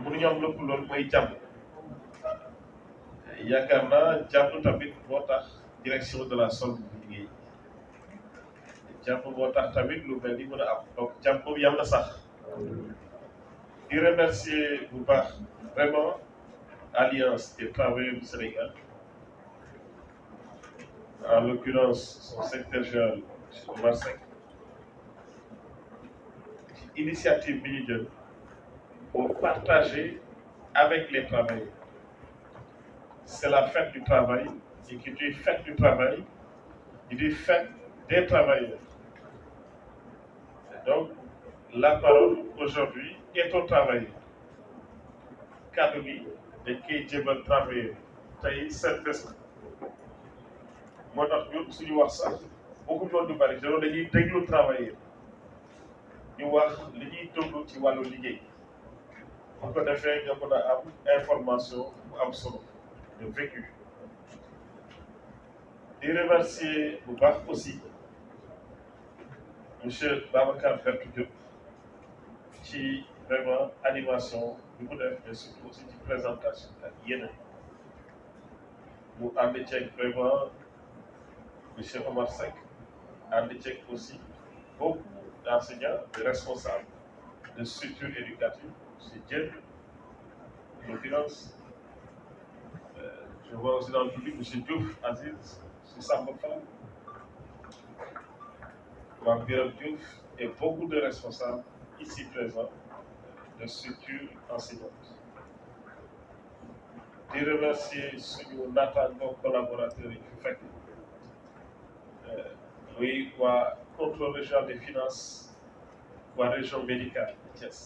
mënuñu am lépp loolu mooy jàmm yaakaar naa jàmm tamit moo tax direction de la SOLD bu liggéey jàmm moo tax tamit lu mel ni mën a am donc jàmm boobu yàlla na sax di remercier bu baax vraiment Alliance des travailleurs du Sénégal en l'occurrence son secrétaire général M. Omar Seck ci initiative bi ñu jël pour partager avec les travailleurs. C'est la fête du travail, et qui dit fête du travail, il dit fête des travailleurs. Donc, la parole aujourd'hui est aux travailleurs. Kaddu gi dañ koy jébal travailleurs tey seen bés moo tax ñun suñu wax sax beaucoup de du bari loolu dañuy déglu travailleurs ñu wax li ñuy déglu ci wàllu liggéey bu ko defee nga mën a am information bu am solo de vécu. di remercier bu baax aussi monsieur Babacar Bertou Diop ci vraiment animation bi mu def mais surtout aussi ci présentation ak yeneen mu ànd ceeg vraiment monsieur Omar Seck ànd ceeg aussi beaucoup d'enseignants de responsables de structures éducatives monsieur Dieng en l'occurrence je vois aussi dans le public monsieur Diouf Aziz monsieur Samba Fall Mame Biram Diouf et beaucoup de responsables ici présents de structures enseignantes. di remercier suñu naataangoo collaborateurs yi fi fekk muy waa contrôle régional des finances waa région médicale de Thiès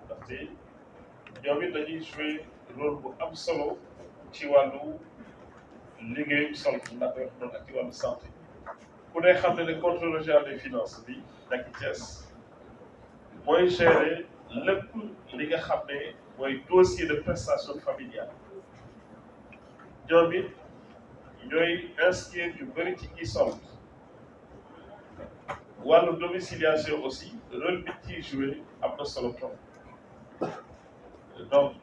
ndaxte ñoom it dañuy jouer rôle bu am solo ci wàllu liggéeyu sol ndax wax noonu ak ci wàllu santé ku ne xam ne contrôle régional des finances bi nekk Thiès mooy gérer lépp li nga xam ne mooy dossier de prestation familiale ñoom it ñooy inscrire yu bëri ci ISOL wàllu domiciliation aussi rôle bi ciy joué am na solo trop donc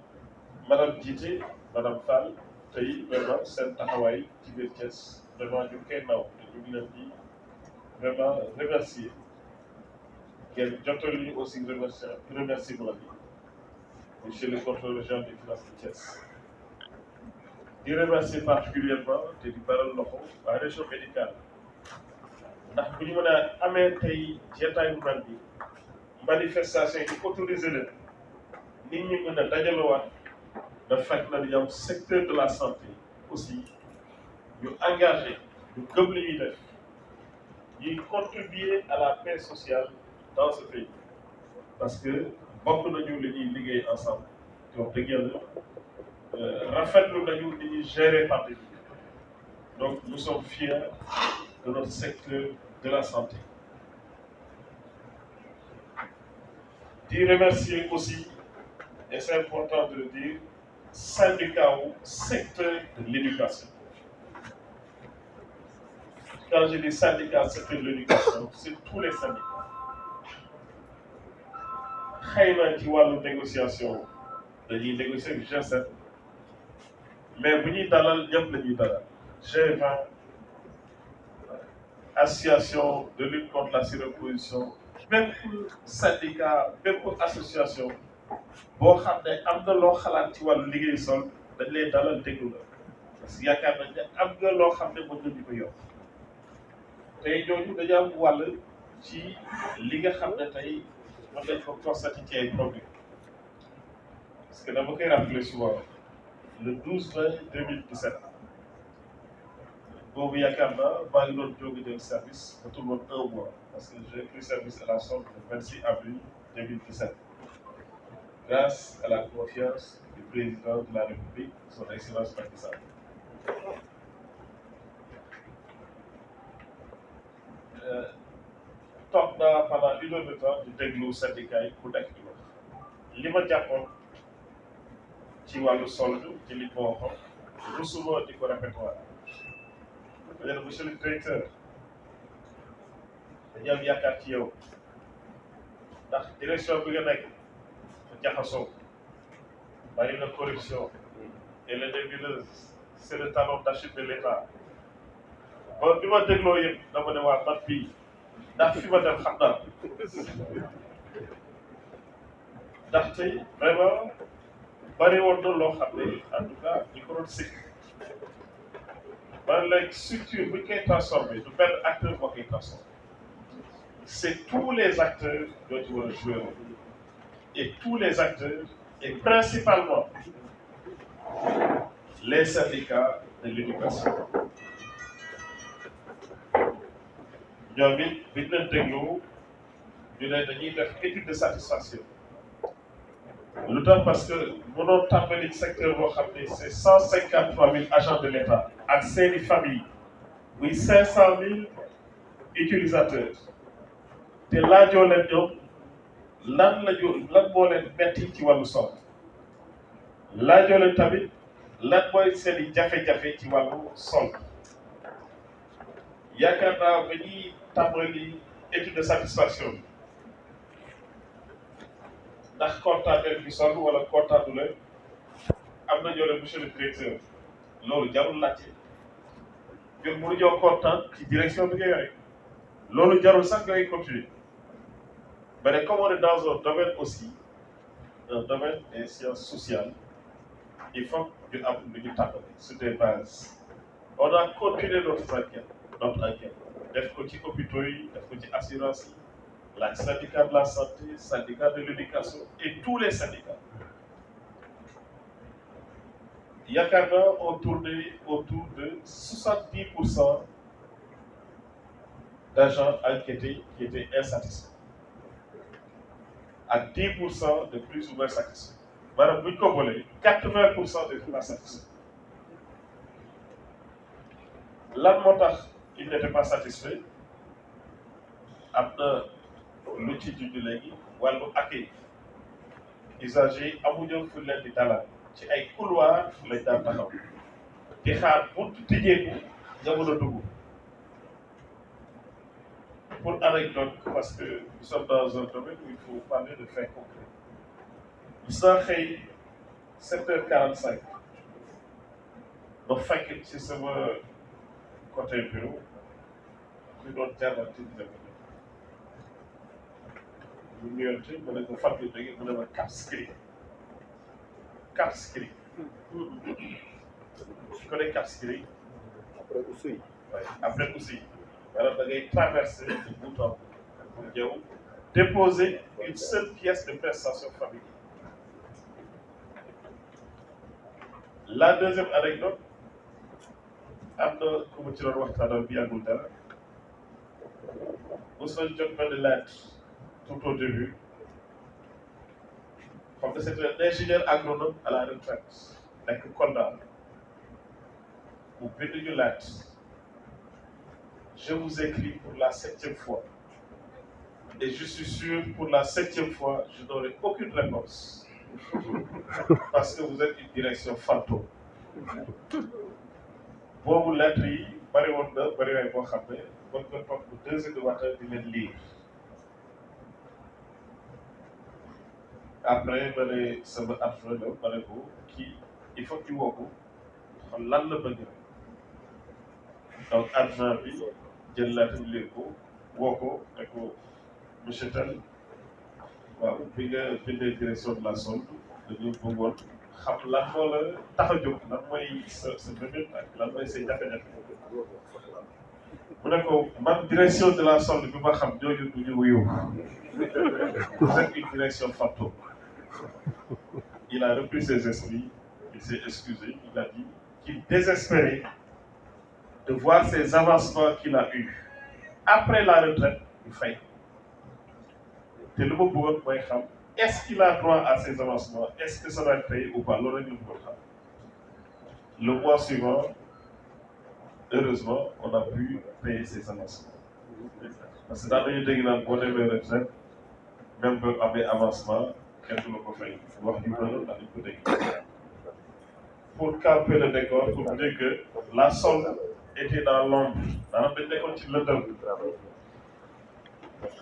madame Djité madame Fall tey vraiment seen taxawaay ci biir Thiès vraiment ñu koy naw te ñu ngi leen di vraiment remercier ngeen jottali ñu aussi remerciement bi monsieur le contrôleur général des finances de Thiès di remercier particulièrement te di baral loxo waa région médicale ndax bu ñu mën a amee tey jotaay bu mel bi manifestation yi autorisé leen nit ñi mën a dajalewaat da fekk na ñu am secteur de la santé aussi ñu engagé ñu gëm li ñuy def ñuy contribuer à la paix sociale dans ce pays parce que bokk nañu li ñuy liggéey ensemble te wax dëgg yàlla rafetlu nañu li ñuy gérer pandémie donc nous sommes fiers de notre secteur de la santé. di remercier aussi et c'est important de le dire syndicat au secteur de l'éducation. Quand je dis syndicat secteur de l'éducation, c'est tous les syndicats. xëy na ci wàllu négociation dañuy négocier ak G7 mais bu ñuy dalal ñëpp la ñuy dalal G20 association de lutte contre la surreposition bépp syndicat bépp association boo xam ne am na loo xalaat ci wàllu liggéey sol dañ lay dalal déglu la parce que yaakaar nañ ne am nga loo xam ne mën nañu ko yokk tey ñooñu dañu am wàll ci li nga xam ne tey mën nañ ko constater ci ay problème parce que dama koy rappeler souvent le 12 mai 2017 boobu yaakaar naa maa ngi doon jóge jël service ba tout le monde 1 mois parce que j'ai pris service à la SOLD le 26 avril 2017 grâce à la confiance du président de la République son excellence Macky Sall. Toog naa pendant 1 heure de temps di déglu syndicat yi ku nekk di wax li ma jàppoon ci wàllu solde ci li ma waxoon rusuma di ko répété waat dañu monsieur le directeur dañu am yaakaar ci yow ndax direction bi nga nekk dafa jaxasoo bari na corruption et le nébuleuse c'est le talon d'Achille de l'État bon bi ma dégloo yëpp dama ne waa man bii ndax fi ma dem xam naa ndaxte vraiment bari woon na loo xam ne en tout cas ñu ko doon sikk man léegi structure bu ñu koy transformé du benn acteur moo koy transformé c'est tous les acteurs dont tu vas jouer et tous les acteurs et principalement les syndicats de l'éducation ñoom it bi ñu leen déglu ñu ne dañuy def étude de satisfaction lu tax parce que mënoo tàmbali secteur boo xam ne c'est 153 000 agents de l'État ak seeni famille muy 500 000 utilisateurs te laajoo leen ñoom lan moo leen metti ci wàllu sol laajoo leen tamit lan mooy seeni jafe-jafe ci wàllu sol yaakaar naa ba ñuy tàmbali étude de satisfaction bi ndax kontaan leen fi sol wala kontaanu leen am na ñoo ne monsieur le directeur loolu jarul laajte ñun mënuñoo kontaan ci direction bi nga yore loolu jarul sax ngay continuer mais comme on est dans un domaine aussi un domaine des sciences sociales il faut ñu am lu ñu tàmbali sur des bases on a continué notre enquête def ko ci hôpitaux yi def ko ci assurance yi la syndicat de la santé syndicat de l'éducation et tous les syndicats yaakaar naa on tournait autour de 70% d'agents enquêtés qui étaient insatisfaits ak 10% de plus ou moins satisfaits maanaam bu ñu ko boolee 80% de pas satisfaits lan moo tax il n'était pas satisfait am na lu ci junj léegi wàllu accueil usagers yi amuñu fu leen di dalal ci ay couloir lañ daan taxaw di xaar buntu tijjeeku nga mën a dugg pour anecdote parce que nous sommes dans un domaine où il faut parler de faits concrets gis naa xëy 7h45 ba fekk ci sama côté bureau ñu doon jàllante di dem ñu nuyonte mu ne ko fan bi dégg mu ne ma Cap Skirring tu connais Cap Skirring après Oussouye après Oussouye alors da ngay traverser de bout en bout pour ñëw déposer une seule pièce de prestation familiale. La deuxième anecdote am na ku mu ci doon waxtaanal bi yàggul dara mos nañ jot benn lettre tout au début xam nga c'est un ingénieur agronome à la retraite nekk Kolda mu bind ñu lettre je vous écris pour la 7e fois et je suis sûr pour la 7e fois je n'aurai aucune réponse parce que vous êtes une direction fantôme boobu lettre yi bari woon na bari waay boo xam ne mën nga toog bu 2 heures du matin di leen lire après ma ne sama adjoint la ma ne ko kii il faut que ñu woo ko xam lan la bëgg donc adjoint bi jël lettre bi lire ko woo ko ne ko monsieur Tall waaw bi nga bindee direction de la solde dañu bëggoon xam lan moo la tax a jóg lan mooy sa bébét ak lan mooy say jafe-jafe mu ne ko man direction de la solde bi ma xam ñooñu du ñu wuyu vous êtes une direction fantôme. Il a repris ses esprits, il s'est excusé, il a dit qu'il désespérait de voir ces avancements qu'il a eus après la retraite du fait. te lu ma bëggoon mooy xam est-ce qu'il a droit à ces avancements, est-ce que ça va être payé ou pas loolu la ñu bëggoon xam. Le mois suivant, heureusement, on a pu payer ces avancements. Parce que dans dañuy dégg naan boo demee retraite même ba amee avancement kenn du la ko fay wax ju bëri ndax dañ ko dégg. Pour camper le décor pour dire que la solde était dans l'ombre maanaam dañ nekkoon ci lëndëm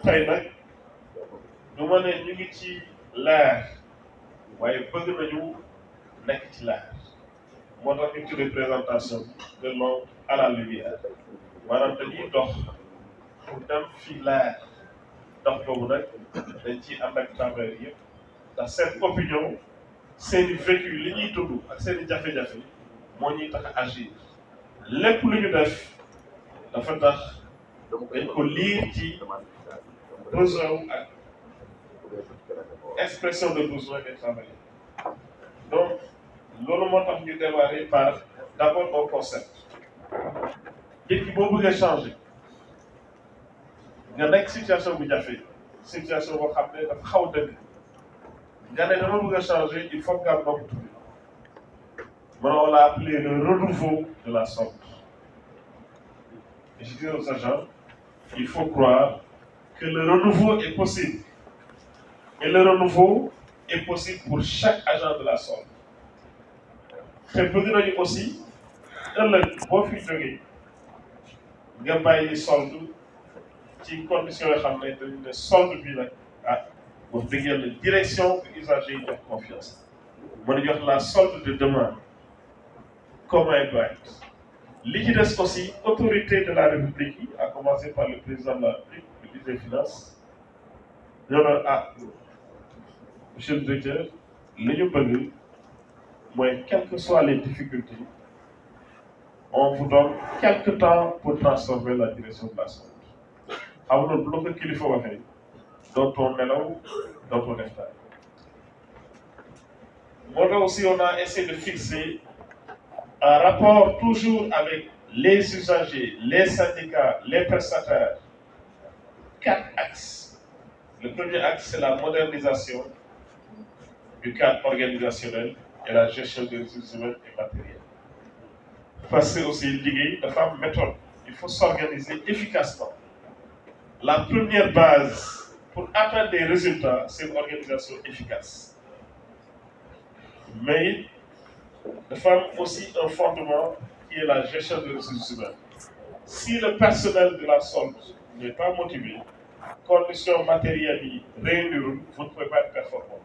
tey nag du ma ne ñu ngi ci leer waaye bëgg nañu nekk ci leer moo tax ñu tuddee présentation de l'ombre à la lumière maanaam dañuy dox pour dem fii leer dox boobu nag dañ ciy ànd ak travailleurs yëpp ndax seen opinion seen i vécu li ñuy dund ak seen i jafe-jafe moo ñuy tax a agir lépp lu ñu def dafa tax dañ ko liir ci besoin ak expression de besoin des travailleurs donc loolu moo tax ñu démarrer par d'abord un concept nit ki boo bëggee changer nga nekk situation bu jafe situation boo xam ne dafa xaw dëgg nga ne dama bëgg a changer il faut nga am ndox tuuti on l'a appelé le renouveau de la sorte et je dis aux agents il faut croire que le renouveau est possible et le renouveau est possible pour chaque agent de la sorte te bëgg nañu aussi ëllëg boo fi jógee nga bàyyi solde ci condition yoo xam ne dañu ne solde bi nag wax dëgg yàlla direction bu usager yi jox confiance mën a jox la solde de demain comment elle doit être li ci des aussi autorité de la République yi à commencer par le président de la République le ministre des Finances ñoo ne monsieur le directeur li ñu bëgg mooy quelles que soient les difficultés on vous donne quelque temps pour transformer la direction de la solde xam nga loolu bu la ko kilifa waxee dootoo nelaw dootoo def dara moo tax aussi on a essayé de fixer un rapport toujours avec les usagers, les syndicats, les prestataires. 4 axes. Le premier axe, c'est la modernisation du cadre organisationnel et la gestion des ressources humaines et matérielles. Parce que aussi, liggéey dafa am méthode. Il faut s'organiser efficacement. La première base pour atteindre des résultats, c'est une organisation efficace. Mais dafa am aussi un fondement qui est la gestion des ressources humaines. Si le personnel de la solde n'est pas motivé, conditions matérielles yi réunirul, vous ne pouvez pas être performant.